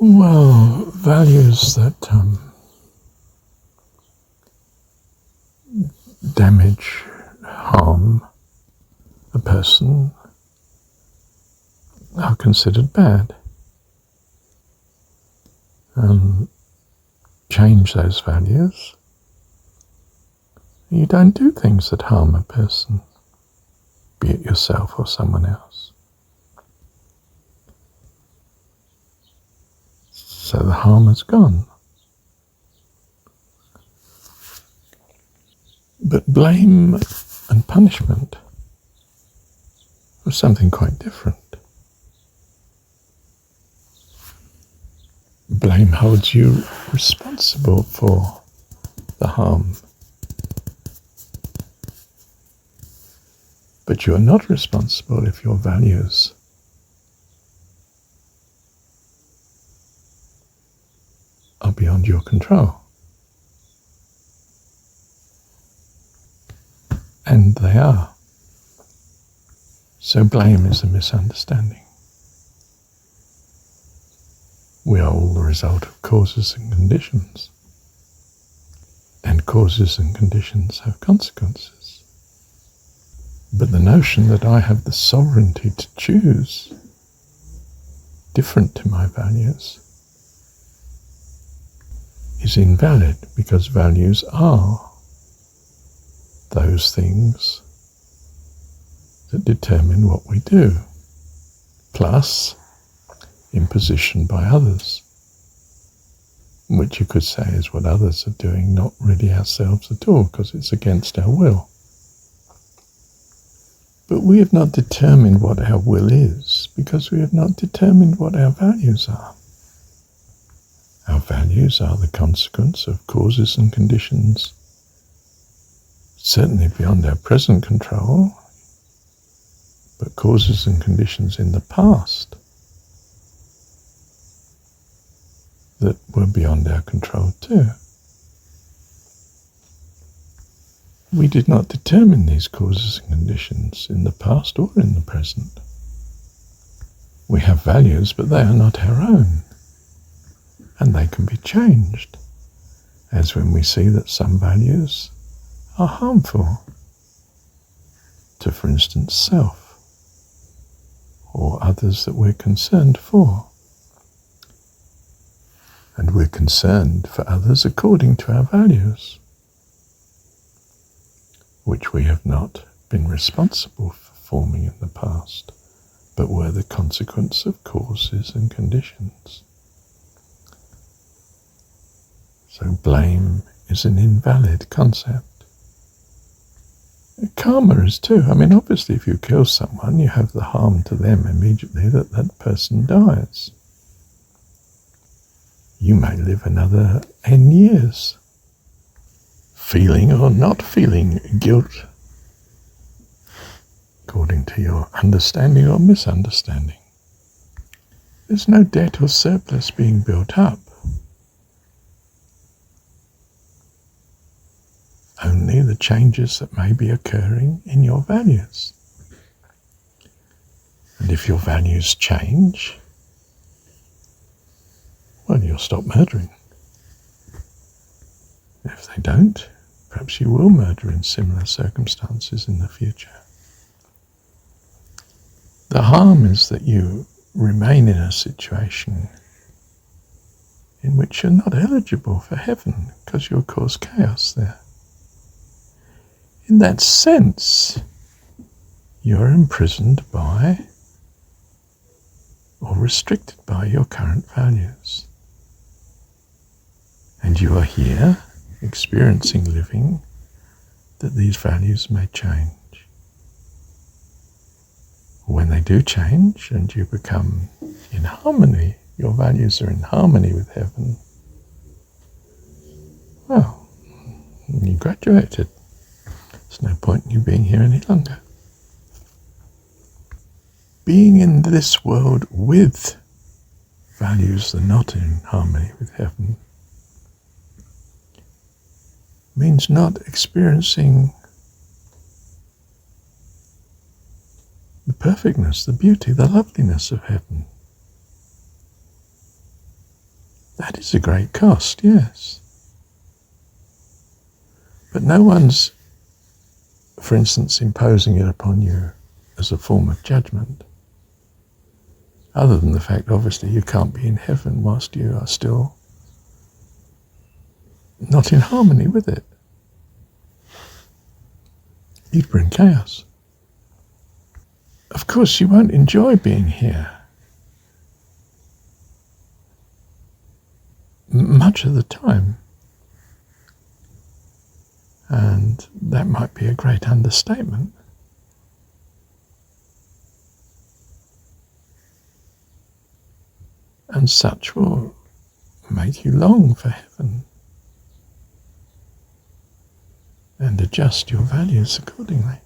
Well, values that damage, harm a person are considered bad. Change those values. You don't do things that harm a person, be it yourself or someone else. So the harm is gone. But blame and punishment was something quite different. Blame holds you responsible for the harm. But you are not responsible if your values are beyond your control. And they are. So blame is a misunderstanding. We are all the result of causes and conditions. And causes and conditions have consequences. But the notion that I have the sovereignty to choose different to my values is invalid, because values are those things that determine what we do, plus imposition by others, which you could say is what others are doing, not really ourselves at all, because it's against our will. But we have not determined what our will is, because we have not determined what our values are. Our values are the consequence of causes and conditions, certainly beyond our present control, but causes and conditions in the past that were beyond our control too. We did not determine these causes and conditions in the past or in the present. We have values, but they are not our own, and they can be changed, as when we see that some values are harmful to, for instance, self or others that we're concerned for. And we're concerned for others according to our values, which we have not been responsible for forming in the past, but were the consequence of causes and conditions. So blame is an invalid concept. Karma is too. I mean, obviously if you kill someone, you have the harm to them immediately that that person dies. You may live another N years, feeling or not feeling guilt, according to your understanding or misunderstanding. There's no debt or surplus being built up. Only the changes that may be occurring in your values. And if your values change, well, you'll stop murdering. If they don't, perhaps you will murder in similar circumstances in the future. The harm is that you remain in a situation in which you're not eligible for heaven because you'll cause chaos there. In that sense, you're imprisoned by or restricted by your current values. And you are here experiencing living that these values may change. When they do change and you become in harmony, your values are in harmony with heaven, well, you graduated. There's no point in you being here any longer. Being in this world with values that are not in harmony with heaven means not experiencing the perfectness, the beauty, the loveliness of heaven. That is a great cost, yes. But no one's, for instance, imposing it upon you as a form of judgment. Other than the fact, obviously, you can't be in heaven whilst you are still not in harmony with it. You'd bring chaos. Of course, you won't enjoy being here. Much of the time. And that might be a great understatement. And such will make you long for heaven and adjust your values accordingly.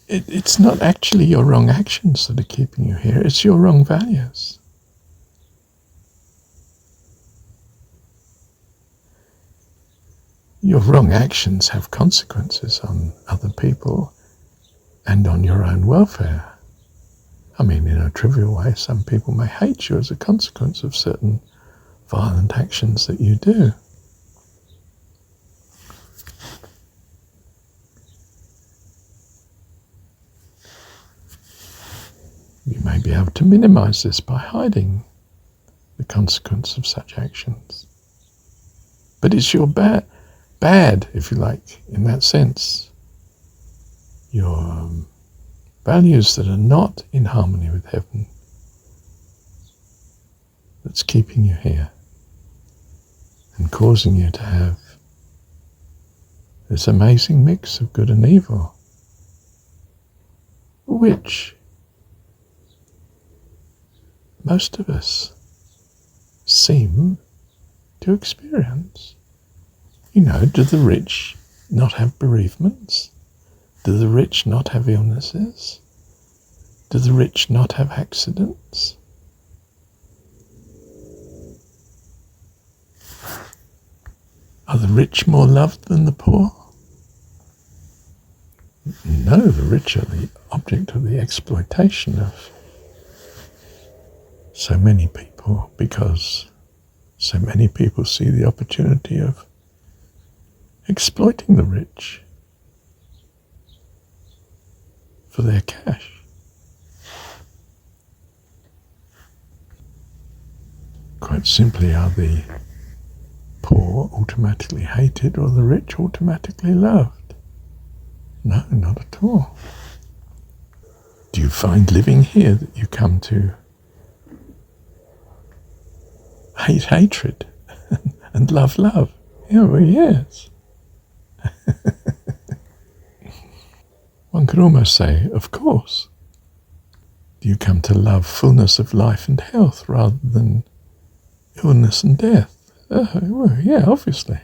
It's not actually your wrong actions that are keeping you here, it's your wrong values. Your wrong actions have consequences on other people and on your own welfare. I mean, in a trivial way, some people may hate you as a consequence of certain violent actions that you do. You may be able to minimize this by hiding the consequence of such actions. But it's your bad, if you like, in that sense. Your values that are not in harmony with heaven that's keeping you here and causing you to have this amazing mix of good and evil, which most of us seem to experience. You know, do the rich not have bereavements? Do the rich not have illnesses? Do the rich not have accidents? Are the rich more loved than the poor? No, the rich are the object of the exploitation of so many people, because so many people see the opportunity of exploiting the rich for their cash. Quite simply, are the poor automatically hated or the rich automatically loved? No, not at all. Do you find living here that you come to hate hatred and love love? Yeah, well, yes. One could almost say, of course. Do you come to love fullness of life and health rather than illness and death? Well, yeah, obviously.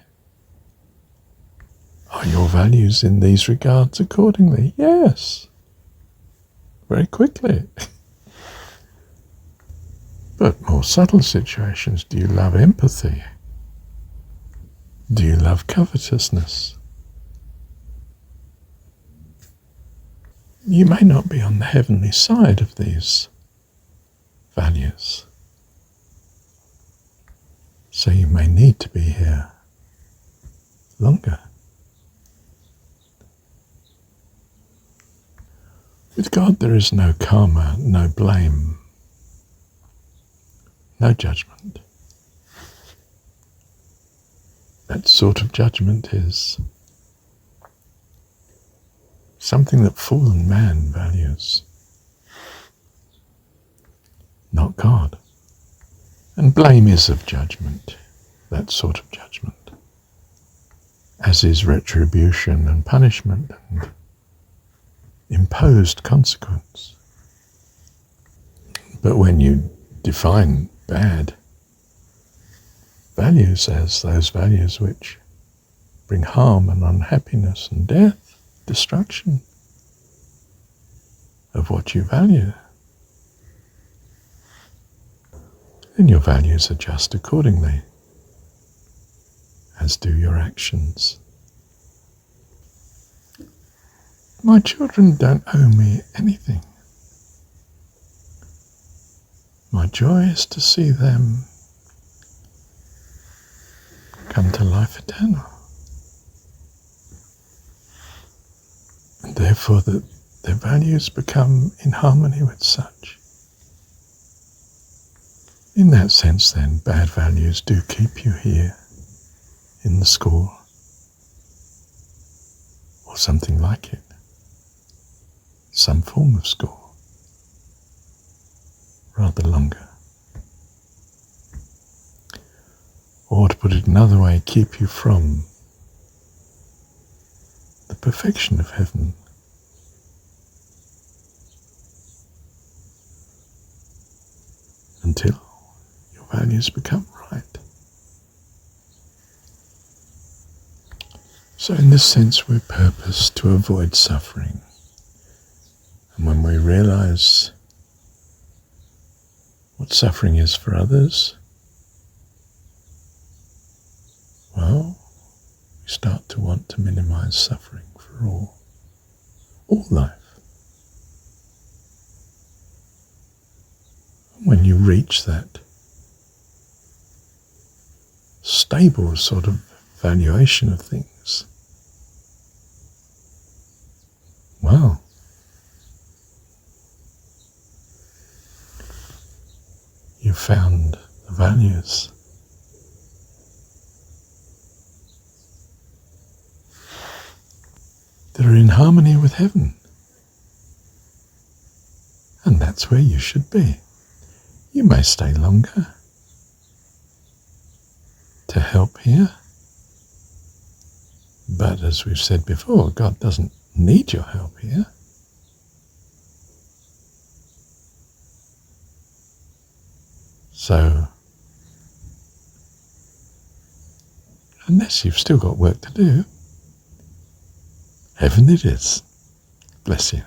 Are your values in these regards accordingly? Yes. Very quickly. But more subtle situations, do you love empathy? Do you love covetousness? You may not be on the heavenly side of these values. So you may need to be here longer. With God there is no karma, no blame, no judgment. That sort of judgment is something that fallen man values, not God. And blame is of judgment, that sort of judgment, as is retribution and punishment and imposed consequence. But when you define bad values as those values which bring harm and unhappiness and death, destruction of what you value, then your values adjust accordingly, as do your actions. My children don't owe me anything. My joy is to see them come to life eternal. And therefore that their values become in harmony with such. In that sense then, bad values do keep you here in the school or something like it, some form of school, rather longer. Or to put it another way, keep you from the perfection of heaven. Until your values become right. So in this sense we're purposed to avoid suffering. And when we realize what suffering is for others, well, we start to want to minimize suffering for all life. When you reach that stable sort of valuation of things, well, you've found the values that are in harmony with heaven. And that's where you should be. You may stay longer to help here, but as we've said before, God doesn't need your help here. So, unless you've still got work to do, heaven it is. Bless you.